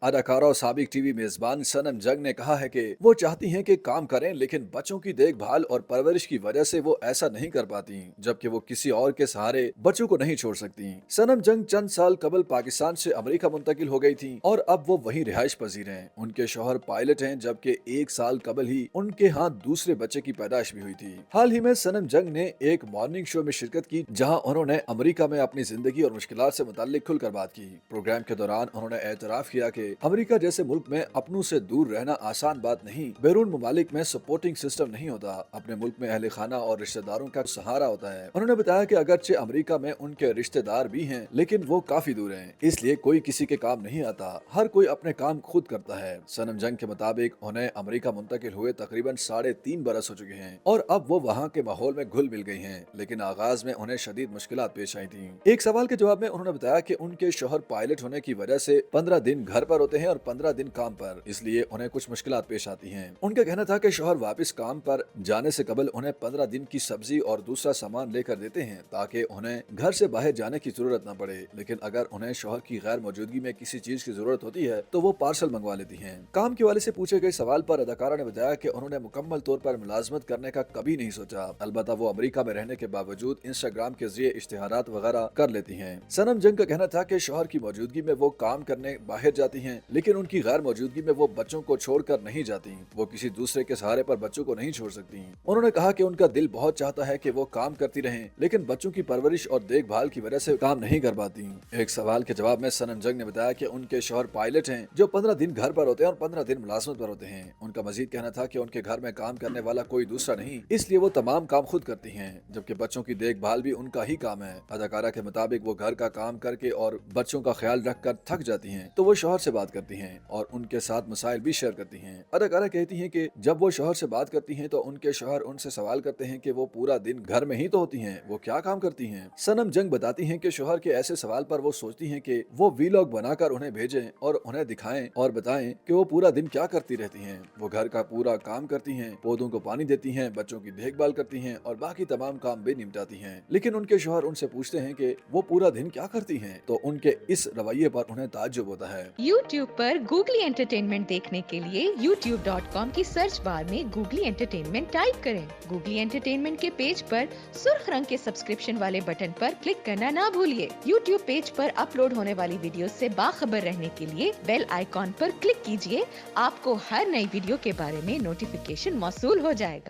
अदाकारा और साबिक टीवी मेजबान सनम जंग ने कहा है कि वो चाहती हैं कि काम करें, लेकिन बच्चों की देखभाल और परवरिश की वजह से वो ऐसा नहीं कर पाती, जबकि वो किसी और के सहारे बच्चों को नहीं छोड़ सकती। सनम जंग चंद साल कबल पाकिस्तान से अमेरिका मुंतकिल हो गई थी और अब वो वहीं रिहाइश पजीर हैं। उनके शौहर पायलट हैं, जबकि एक साल कबल ही उनके यहाँ दूसरे बच्चे की पैदाइश भी हुई थी। हाल ही में सनम जंग ने एक मॉर्निंग शो में शिरकत की, जहाँ उन्होंने अमेरिका में अपनी जिंदगी और मुश्किलात से मुताल्लिक खुलकर बात की। प्रोग्राम के दौरान उन्होंने एतराफ किया कि अमेरिका जैसे मुल्क में अपनों से दूर रहना आसान बात नहीं। बैरून ममालिक में सपोर्टिंग सिस्टम नहीं होता। अपने मुल्क में अहले खाना और रिश्तेदारों का सहारा होता है। उन्होंने बताया कि अगरचे अमेरिका में उनके रिश्तेदार भी हैं, लेकिन वो काफी दूर हैं, इसलिए कोई किसी के काम नहीं आता। हर कोई अपने काम खुद करता है। सनम जंग के मुताबिक उन्हें अमेरिका मुंतकिल हुए तकरीबन 3.5 बरस हो चुके हैं और अब वो वहाँ के माहौल में घुल मिल गई हैं, लेकिन आगाज में उन्हें शदीद मुश्किलात पेश आई थी। एक सवाल के जवाब में उन्होंने बताया कि उनके शौहर पायलट होने की वजह से 15 दिन घर पर होते हैं और 15 दिन काम पर, इसलिए उन्हें कुछ मुश्किलात पेश आती हैं। उनका कहना था कि शौहर वापस काम पर जाने से कबल उन्हें 15 दिन की सब्जी और दूसरा सामान लेकर देते हैं, ताकि उन्हें घर से बाहर जाने की जरूरत न पड़े। लेकिन अगर उन्हें शौहर की गैर मौजूदगी में किसी चीज की जरूरत होती है तो वो पार्सल मंगवा लेती हैं। काम के वाले से पूछे गए सवाल पर अदाकारा ने बताया कि उन्होंने मुकम्मल तौर पर मुलाजमत करने का कभी नहीं सोचा। अलबत्ता वो अमेरिका में रहने के बावजूद इंस्टाग्राम के जरिए इश्तिहारात वगैरह कर लेती हैं। सनम जंग का कहना था कि शौहर की मौजूदगी में वो काम करने बाहर जाती हैं, लेकिन उनकी गैर मौजूदगी में वो बच्चों को छोड़कर नहीं जाती। वो किसी दूसरे के सहारे पर बच्चों को नहीं छोड़ सकती। उन्होंने कहा कि उनका दिल बहुत चाहता है कि वो काम करती रहें, लेकिन बच्चों की परवरिश और देखभाल की वजह से काम नहीं कर पाती। एक सवाल के जवाब में सनम जंग ने बताया कि उनके शौहर पायलट हैं, जो 15 दिन घर पर होते हैं और 15 दिन मुलाजमत पर होते हैं। उनका मजीद कहना था कि उनके घर में काम करने वाला कोई दूसरा नहीं, इसलिए वो तमाम काम खुद करती हैं, जबकि बच्चों की देखभाल भी उनका ही काम है। अदाकारा के मुताबिक वो घर का काम करके और बच्चों का ख्याल रखकर थक जाती हैं, तो वो शौहर से बात करती हैं और उनके साथ मसाइल भी शेयर करती हैं। अदाकारा कहती हैं कि जब वो शौहर से बात करती हैं तो उनके शौहर उनसे सवाल करते हैं कि वो पूरा दिन घर में ही तो होती हैं, वो क्या काम करती हैं। सनम जंग बताती हैं कि शौहर के ऐसे सवाल पर वो सोचती हैं कि वो वीलॉग बनाकर उन्हें भेजें और उन्हें दिखाएं और बताएं कि वो पूरा दिन क्या करती रहती हैं। वो घर का पूरा काम करती हैं, पौधों को पानी देती हैं, बच्चों की देखभाल करती हैं और बाकी तमाम काम भी निपटाती हैं। लेकिन उनके शौहर उनसे पूछते हैं कि वो पूरा दिन क्या करती हैं, तो उनके इस रवैये पर उन्हें ताज्जुब होता है। YouTube पर गूगली एंटरटेनमेंट देखने के लिए youtube.com की सर्च बार में गूगली एंटरटेनमेंट टाइप करें। गूगली एंटरटेनमेंट के पेज पर सुर्ख रंग के सब्सक्रिप्शन वाले बटन पर क्लिक करना ना भूलिए। YouTube पेज पर अपलोड होने वाली वीडियो से बाखबर रहने के लिए बेल आइकॉन पर क्लिक कीजिए। आपको हर नई वीडियो के बारे में नोटिफिकेशन मौसूल हो जाएगा।